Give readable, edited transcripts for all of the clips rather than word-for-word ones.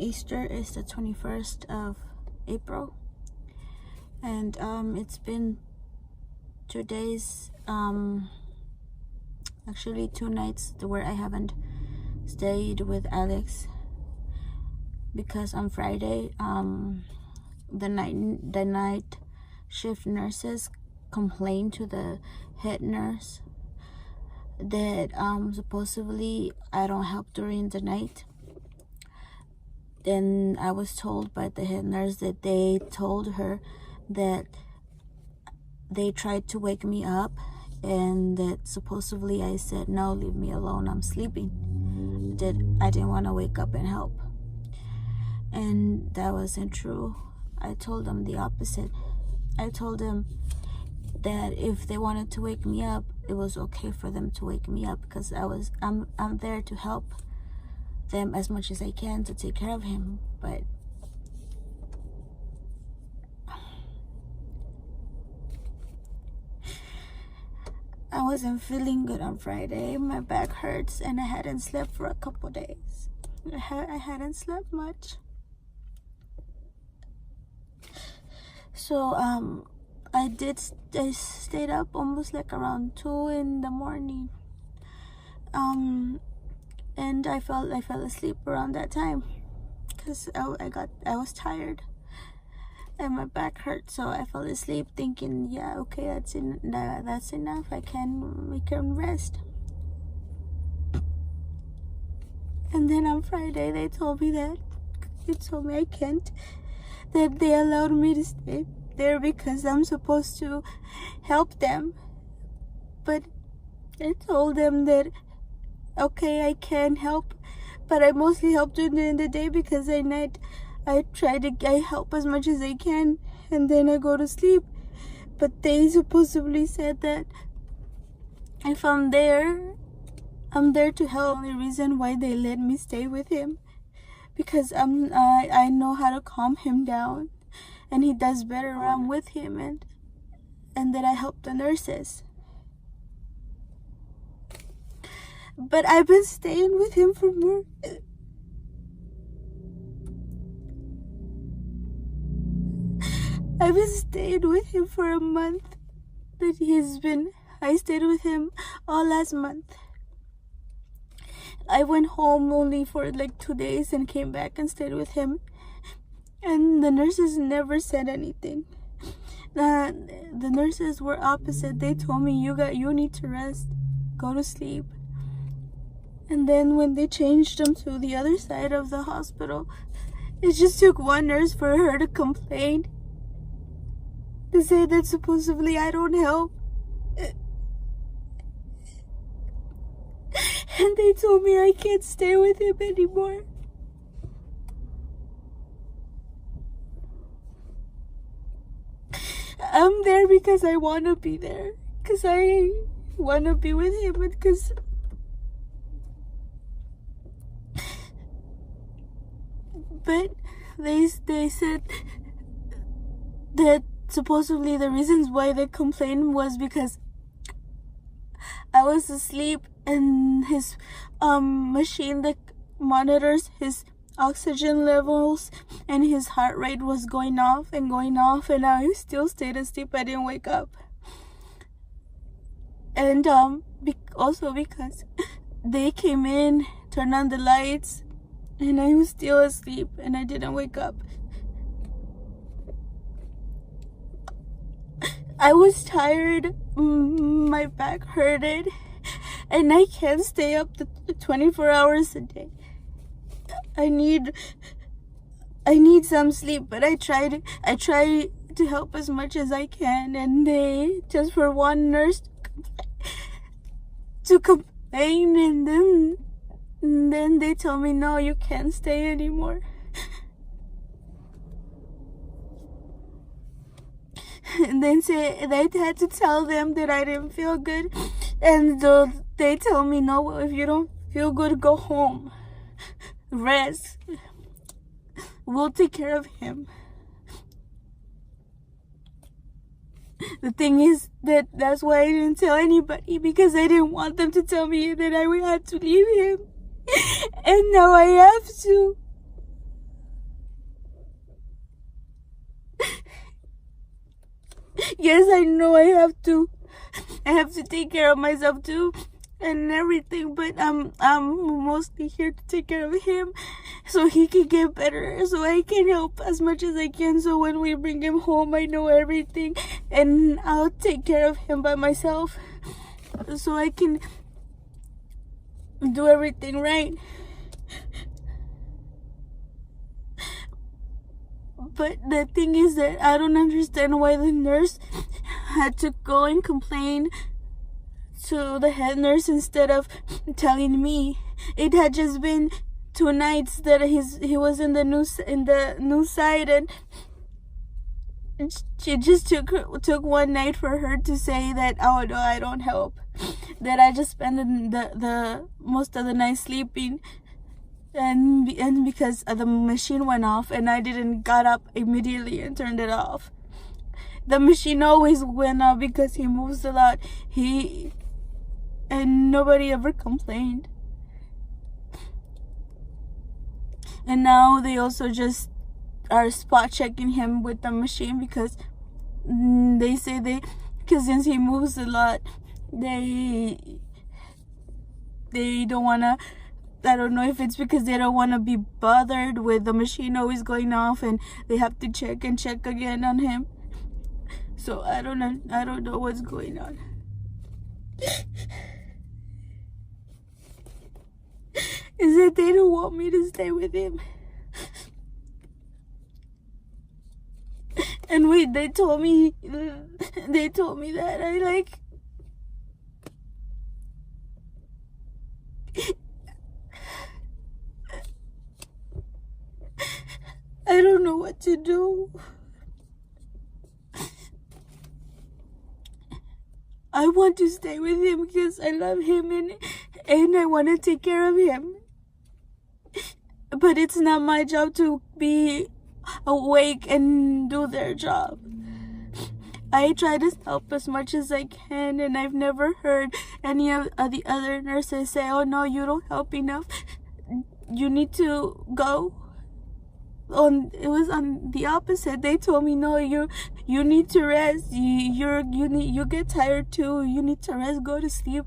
Easter is the 21st of April, and it's been 2 days, actually 2 nights where I haven't stayed with Alex, because on Friday the night shift nurses complained to the head nurse that supposedly I don't help during the night. Then I was told by the head nurse that they told her that they tried to wake me up, and that supposedly I said, no, leave me alone, I'm sleeping, that I didn't want to wake up and help. And that wasn't true. I told them the opposite. I told them that if they wanted to wake me up, it was okay for them to wake me up, because I'm there to help them as much as I can to take care of him. But I wasn't feeling good on Friday. My back hurts and I hadn't slept for a couple days. I hadn't slept much. So I stayed up almost like around 2 in the morning. And I fell asleep around that time, because I was tired and my back hurt. So I fell asleep thinking, yeah, okay, that's enough. We can rest. And then on Friday they told me I can't, that they allowed me to stay there because I'm supposed to help them. But I told them that, okay, I can help, but I mostly help during the day, because I help as much as I can, and then I go to sleep. But they supposedly said that if I'm there to help. The only reason why they let me stay with him, because I know how to calm him down, and he does better when I'm with him, and that I help the nurses. But I've been staying with him for more. I've been staying with him for a month. I stayed with him all last month. I went home only for like 2 days and came back and stayed with him. And the nurses never said anything. The nurses were opposite. They told me, you need to rest, go to sleep. And then when they changed them to the other side of the hospital, it just took one nurse for her to complain, to say that supposedly I don't help. And they told me I can't stay with him anymore. I'm there because I want to be there, because I want to be with him, because but they said that supposedly the reasons why they complained was because I was asleep, and his machine that monitors his oxygen levels and his heart rate was going off, and I still stayed asleep. I didn't wake up. And also because they came in, turned on the lights, and I was still asleep and I didn't wake up. I was tired, my back hurted, and I can't stay up 24 hours a day. I need some sleep, but I try to help as much as I can, and they just for one nurse to complain, and then they tell me, no, you can't stay anymore. And then they had to tell them that I didn't feel good, and they tell me, no, if you don't feel good, go home, rest, we'll take care of him. The thing is that's why I didn't tell anybody, because I didn't want them to tell me that I had to leave him. And now I have to. Yes, I know I have to take care of myself too and everything, but I'm mostly here to take care of him so he can get better, so I can help as much as I can, so when we bring him home I know everything and I'll take care of him by myself so I can do everything right. But the thing is that I don't understand why the nurse had to go and complain to the head nurse instead of telling me. It had just been 2 nights that he was in the news side, and it just took 1 night for her to say that, oh no, I don't help, that I just spend the most of the night sleeping, and because the machine went off and I didn't got up immediately and turned it off. The machine always went off because he moves a lot. And nobody ever complained. And now they also just are spot checking him with the machine because they say because since he moves a lot, they don't want to, I don't know if it's because they don't want to be bothered with the machine always going off and they have to check and check again on him. So I don't know what's going on. Is that they don't want me to stay with him. And wait, they told me that I don't know what to do. I want to stay with him because I love him and I want to take care of him. But it's not my job to be awake and do their job. I try to help as much as I can, and I've never heard any of the other nurses say, oh no, you don't help enough, you need to go. It was on the opposite. They told me, no, you need to rest. You get tired too. You need to rest. Go to sleep,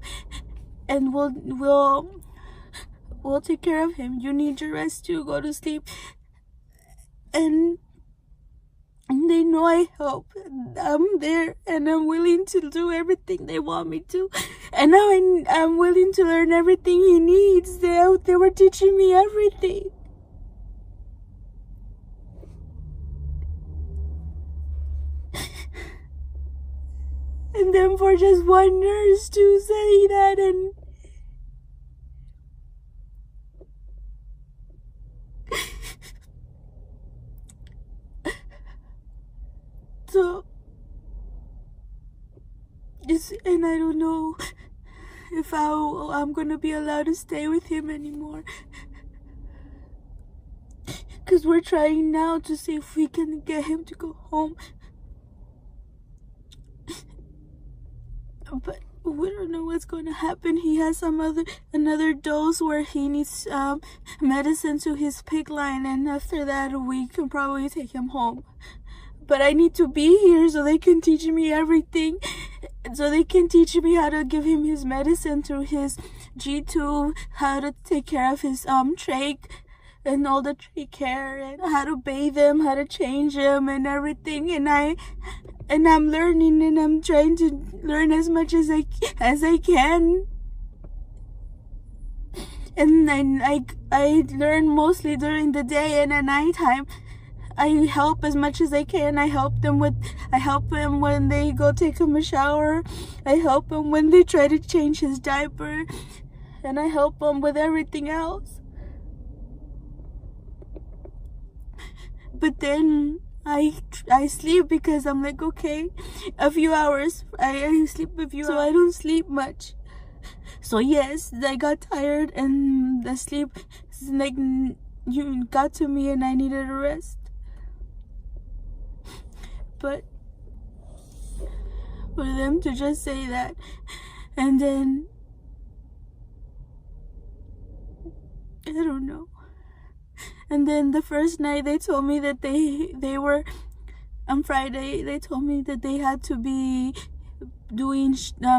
and we'll take care of him. You need your rest too. Go to sleep. And they know I help. I'm there, and I'm willing to do everything they want me to. And now I'm willing to learn everything he needs. They were teaching me everything. And then for just one nurse to say that, and so and I don't know if I'm gonna be allowed to stay with him anymore, because we're trying now to see if we can get him to go home. But we don't know what's going to happen. He has another dose where he needs medicine to his pig line, and after that we can probably take him home. But I need to be here so they can teach me everything, so they can teach me how to give him his medicine through his G-tube, how to take care of his trach and all the trach care, and how to bathe him, how to change him and everything. And I'm learning, and I'm trying to learn as much as I can. And then I learn mostly during the day, and at nighttime I help as much as I can. I help them when they go take him a shower. I help them when they try to change his diaper, and I help them with everything else. But then I sleep because I'm like, okay, a few hours. I sleep a few hours, so I don't sleep much. So yes, I got tired, and the sleep you got to me, and I needed a rest. But for them to just say that, and then I don't know. And then the first night they told me that they were on Friday they told me that they had to be doing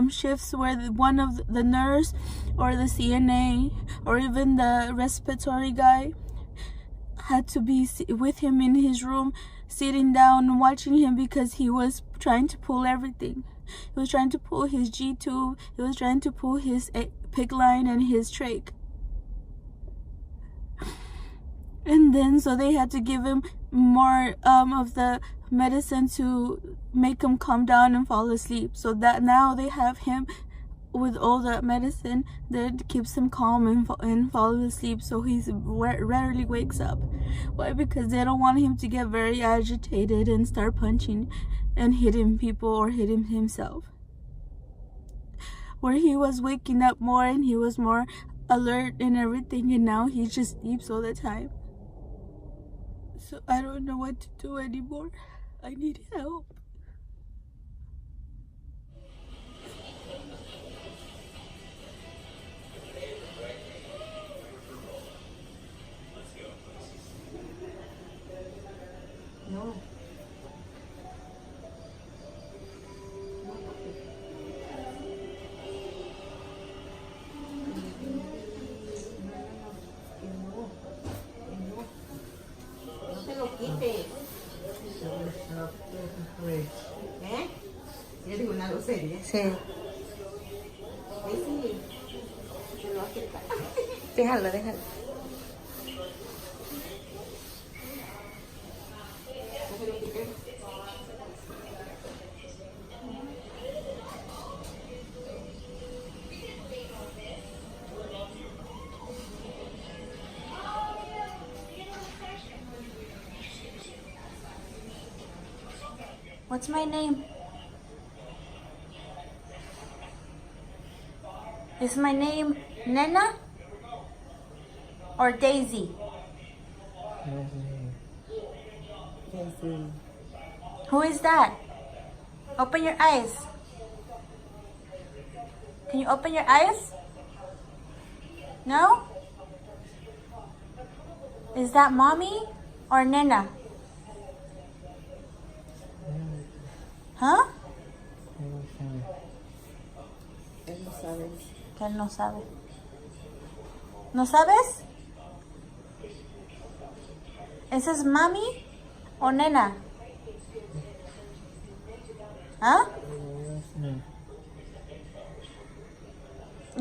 shifts where one of the nurse or the CNA or even the respiratory guy had to be with him in his room, sitting down and watching him, because he was trying to pull everything. He was trying to pull his G tube, he was trying to pull his PICC line and his trach. And then so they had to give him more of the medicine to make him calm down and fall asleep, so that now they have him with all that medicine that keeps him calm and fall asleep, so he rarely wakes up. Why? Because they don't want him to get very agitated and start punching and hitting people or hitting himself. Where he was waking up more and he was more alert and everything, and now he just sleeps all the time. So I don't know what to do anymore. I need help. No. ¿Eh? Yo digo una grosería. Sí. Sí. Se lo va a quitar. Déjalo, déjalo. What's my name? Is my name Nena or Daisy? Daisy. Who is that? Open your eyes. Can you open your eyes? No? Is that mommy or Nena? ¿Ah? Él no sabe. Que él no sabe. ¿No sabes? ¿Esa es mami o nena? ¿Ah?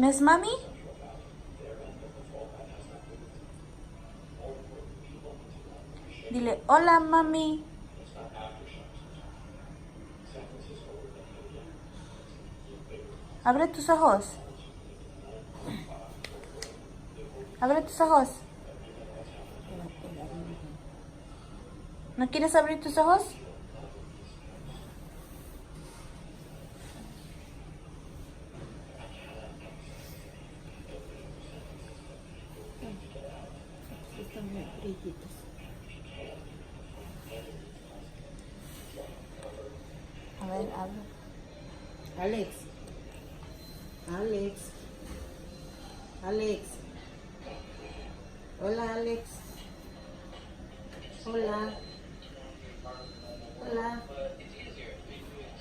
¿Es mami? Dile, hola mami. Abre tus ojos. Abre tus ojos. ¿No quieres abrir tus ojos? Están muy brillitos. A ver, abre. Alex. Alex. Alex. Hola, Alex. Hola. Hola.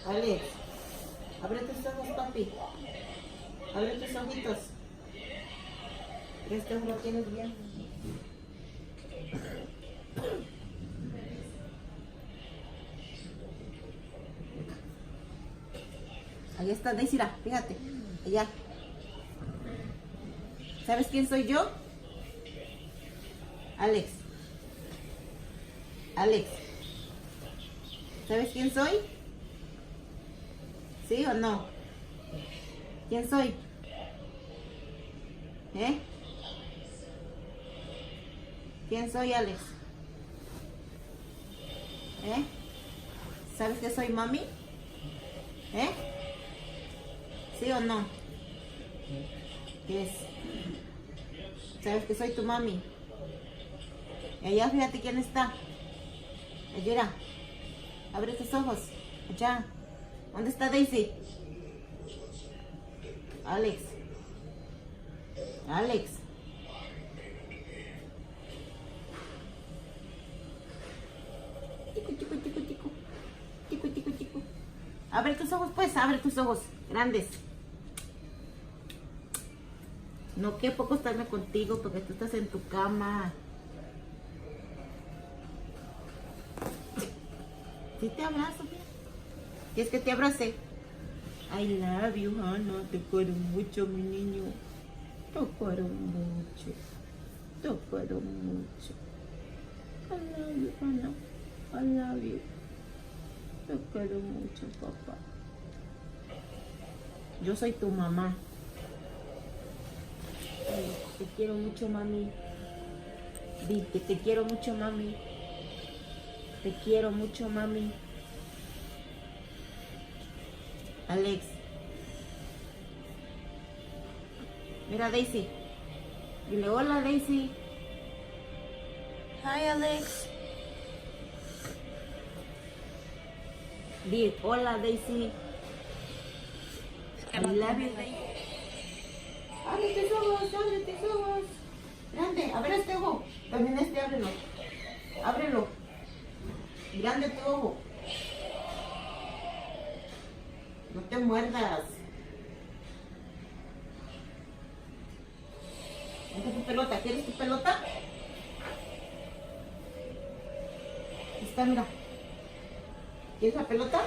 Alex. Abre tus ojos, papi. Abre tus ojitos. Este ojo lo tienes bien. Ahí está, Daisy, fíjate. Allá. ¿Sabes quién soy yo? Alex. Alex. ¿Sabes quién soy? ¿Sí o no? ¿Quién soy? ¿Eh? ¿Quién soy, Alex? ¿Eh? ¿Sabes que soy mami? ¿Eh? ¿Sí o no? ¿Qué es? ¿Sabes que soy tu mami? Y allá fíjate quién está. Allá. Abre tus ojos. Allá. ¿Dónde está Daisy? Alex. Alex. Tico, tico, tico, tico. Abre tus ojos, pues, abre tus ojos, grandes. No quepo acostarme contigo porque tú estás en tu cama. Sí te abrazo, mira. ¿Quieres que te abrace? I love you, Hannah. Te quiero mucho, mi niño. Te quiero mucho. Te quiero mucho. I love you, Hannah. I love you. Te quiero mucho, papá. Yo soy tu mamá. Ay, te quiero mucho, mami. Di que te quiero mucho, mami. Te quiero mucho, mami. Alex. Mira, Daisy. Dile hola, Daisy. Hi, Alex. Di hola, Daisy. I love you, Daisy. Abre tus ojos, abre tus ojos. Grande, abre este ojo. También este, ábrelo. Ábrelo. Grande tu ojo. No te muerdas. Esta es tu pelota. ¿Quieres tu pelota? Aquí está, mira. ¿Quieres la pelota?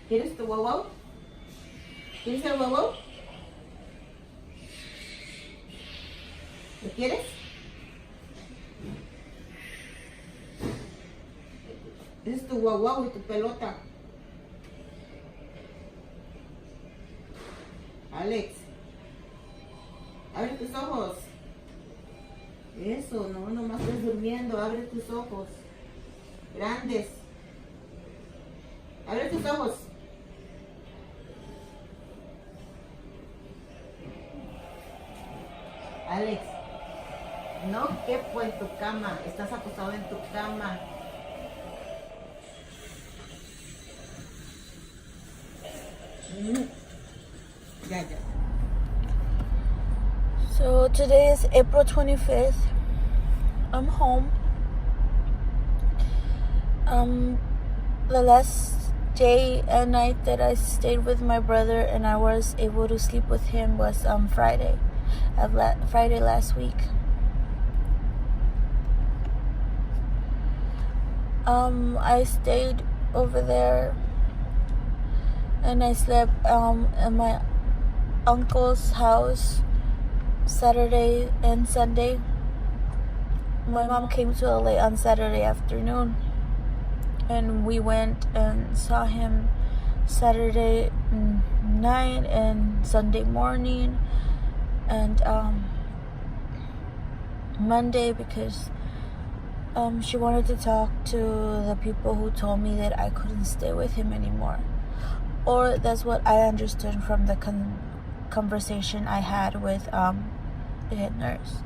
¿Quieres tu guau? ¿Quieres el guau? ¿Lo quieres? Ese es tu guau y tu pelota. Alex, abre tus ojos. Eso, no, nomás estás durmiendo. Abre tus ojos. Grandes. Abre tus ojos. Alex, no quepo en tu cama. Estás acostado en tu cama. Ya. So today is April 25th. I'm home. The last day and night that I stayed with my brother and I was able to sleep with him was Friday last week. I stayed over there and I slept in my uncle's house Saturday and Sunday. My mom came to LA on Saturday afternoon and we went and saw him Saturday night and Sunday morning and Monday because she wanted to talk to the people who told me that I couldn't stay with him anymore, or that's what I understood from the conversation I had with the head nurse.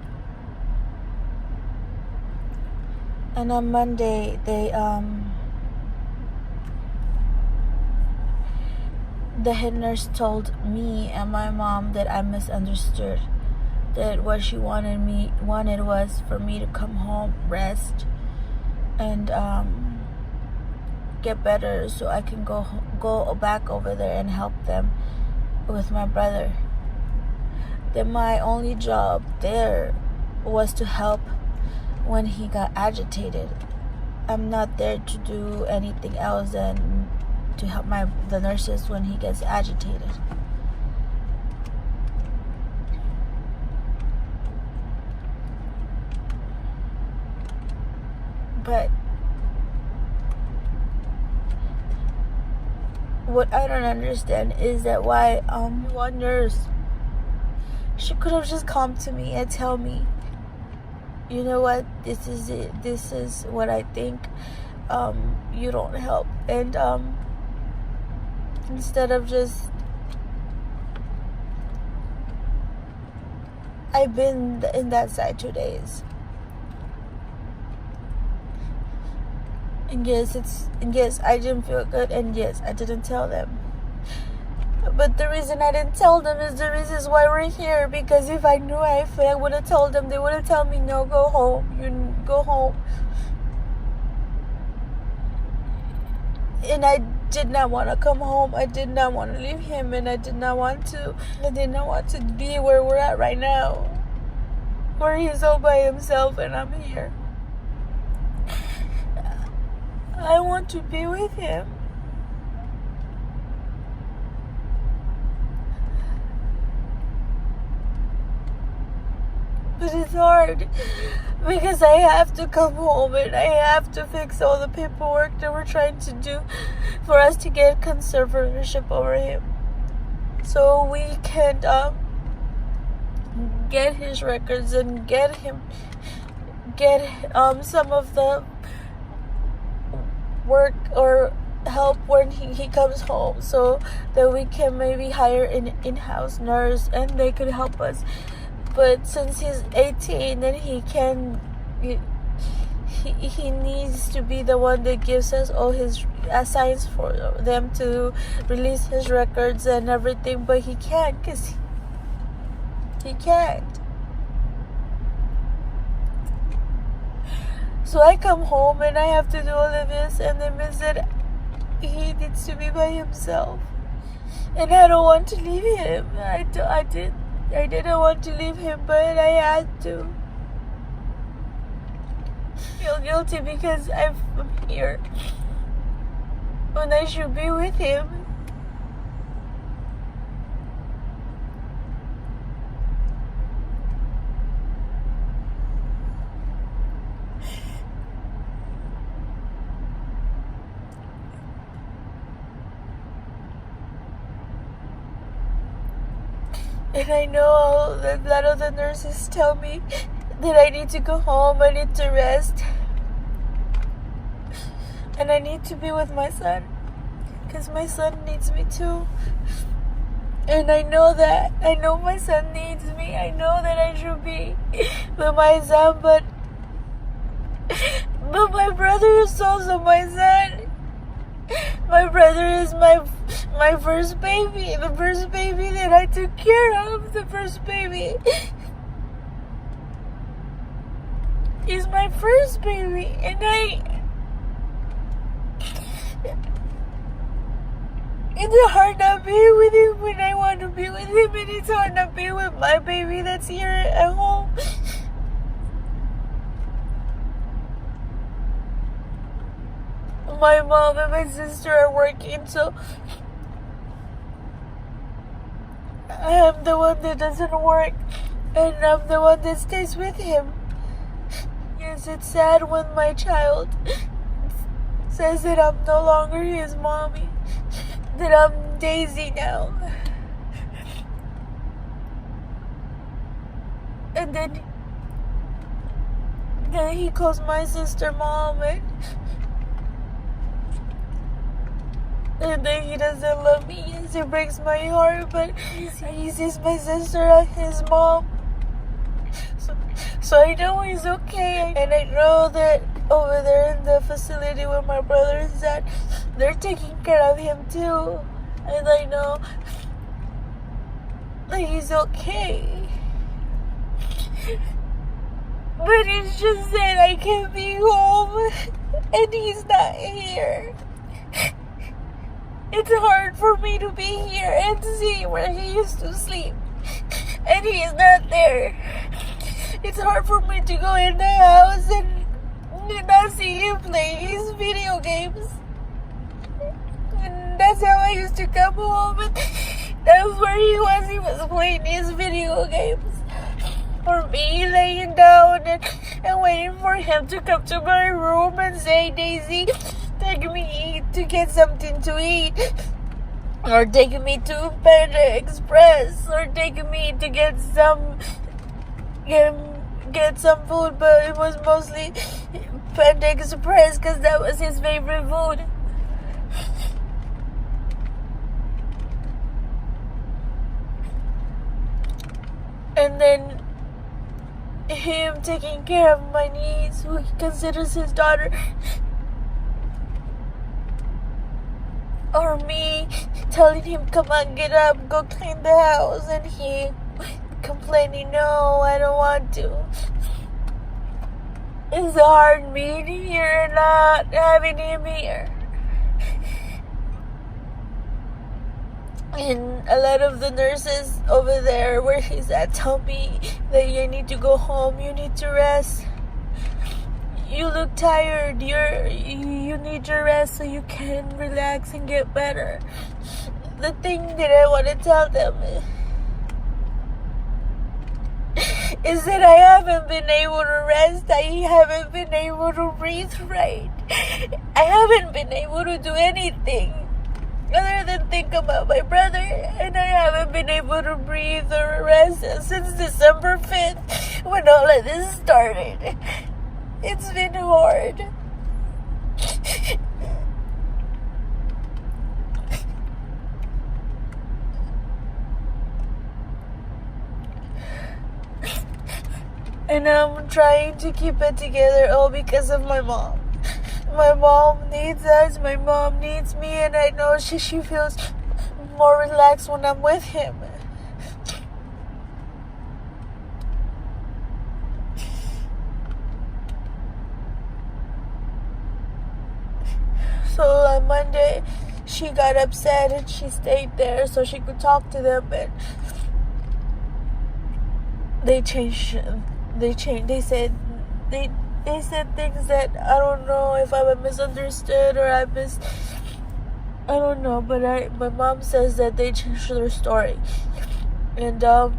And on Monday the head nurse told me and my mom that I misunderstood, that what she wanted was for me to come home, rest, and get better so I can go back over there and help them with my brother. That my only job there was to help when he got agitated. I'm not there to do anything else than to help the nurses when he gets agitated. But what I don't understand is that why one nurse, she could have just come to me and tell me, you know what, this is it, this is what I think, you don't help, and instead of just, I've been in that side 2 days. And yes, I didn't feel good, and yes, I didn't tell them. But the reason I didn't tell them is the reasons why we're here, because if I knew I would have told them, they would have told me, no, go home. go home. And I did not want to come home. I did not want to leave him, and I did not want to be where we're at right now, where he's all by himself and I'm here. I want to be with him. But it's hard because I have to come home and I have to fix all the paperwork that we're trying to do for us to get conservatorship over him, so we can get his records and get some of the work or help when he comes home, so that we can maybe hire an in-house nurse and they could help us. But since he's 18, then he needs to be the one that gives us all his assigns for them to release his records and everything. But he can't, because he can't. So I come home and I have to do all of this, and they means that he needs to be by himself. And I don't want to leave him. I didn't want to leave him, but I had to. I feel guilty because I'm here when I should be with him. And I know that a lot of the nurses tell me that I need to go home, I need to rest, and I need to be with my son, because my son needs me too. And I know my son needs me. I know that I should be with my son, but my brother is also my son. My brother is my first baby, the first baby that I took care of, the first baby. He's my first baby, and it's hard not being with him when I want to be with him, and it's hard not being with my baby that's here at home. My mom and my sister are working, so I'm the one that doesn't work, and I'm the one that stays with him. Yes, it's sad when my child says that I'm no longer his mommy, that I'm Daisy now. And then he calls my sister mom, and then he doesn't love me. Yes, it breaks my heart, but he sees my sister as his mom. So I know he's okay. And I know that over there in the facility where my brother is at, they're taking care of him too. And I know that he's okay. But it's just that I can't be home and he's not here. It's hard for me to be here and see where he used to sleep, and he's not there. It's hard for me to go in the house and not see him play his video games. And that's how I used to come home, and that was where he was. He was playing his video games. Or me laying down and waiting for him to come to my room and say, Daisy, take me to get something to eat, or take me to Panda Express, or take me to get some food. But it was mostly Panda Express because that was his favorite food. And then him taking care of my niece, who he considers his daughter, or me telling him, come on, get up, go clean the house, and he complaining, no, I don't want to. It's hard being here and not having him here. And a lot of the nurses over there where he's at tell me that you need to go home, you need to rest. You look tired, you need your rest so you can relax and get better. The thing that I want to tell them is that I haven't been able to rest. I haven't been able to breathe right. I haven't been able to do anything other than think about my brother, and I haven't been able to breathe or rest since December 5th when all of this started. It's been hard. And I'm trying to keep it together all because of my mom. My mom needs us, my mom needs me, and I know she feels more relaxed when I'm with him. So on Monday, she got upset and she stayed there so she could talk to them, and they said things that I don't know if I misunderstood or I don't know, but my mom says that they changed their story. And I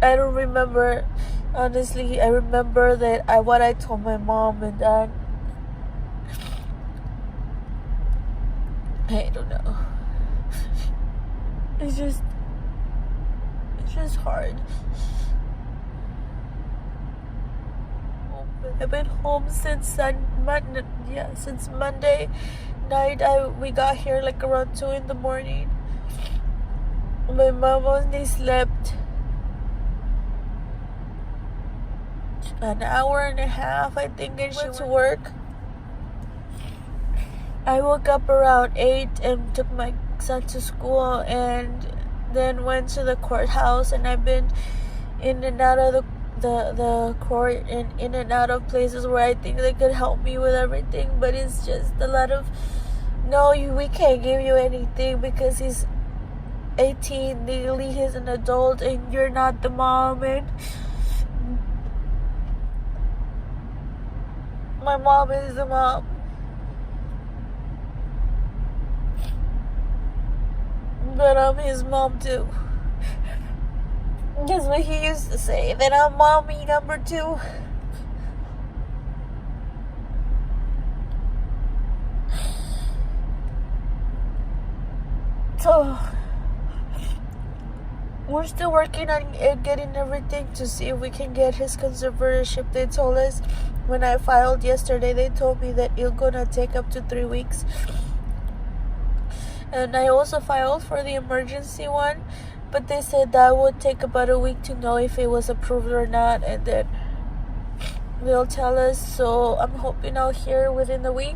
don't remember, honestly. I remember that what I told my mom and dad. I don't know. It's just hard. I've been home since Monday night. We got here like around 2 in the morning. My mom only slept an hour and a half, I think, and she went to work. I woke up around 8 and took my son to school, and then went to the courthouse, and I've been in and out of the court and in and out of places where I think they could help me with everything, but it's just a lot of we can't give you anything because he's 18 legally, he's an adult, and you're not the mom. And my mom is the mom. But I'm his mom too. That's what he used to say, that I'm mommy number 2. So we're still working on getting everything to see if we can get his conservatorship. They told us when I filed yesterday, they told me that it's gonna take up to 3 weeks. And I also filed for the emergency one, but they said that would take about a week to know if it was approved or not, and then they'll tell us. So I'm hoping I'll hear within the week.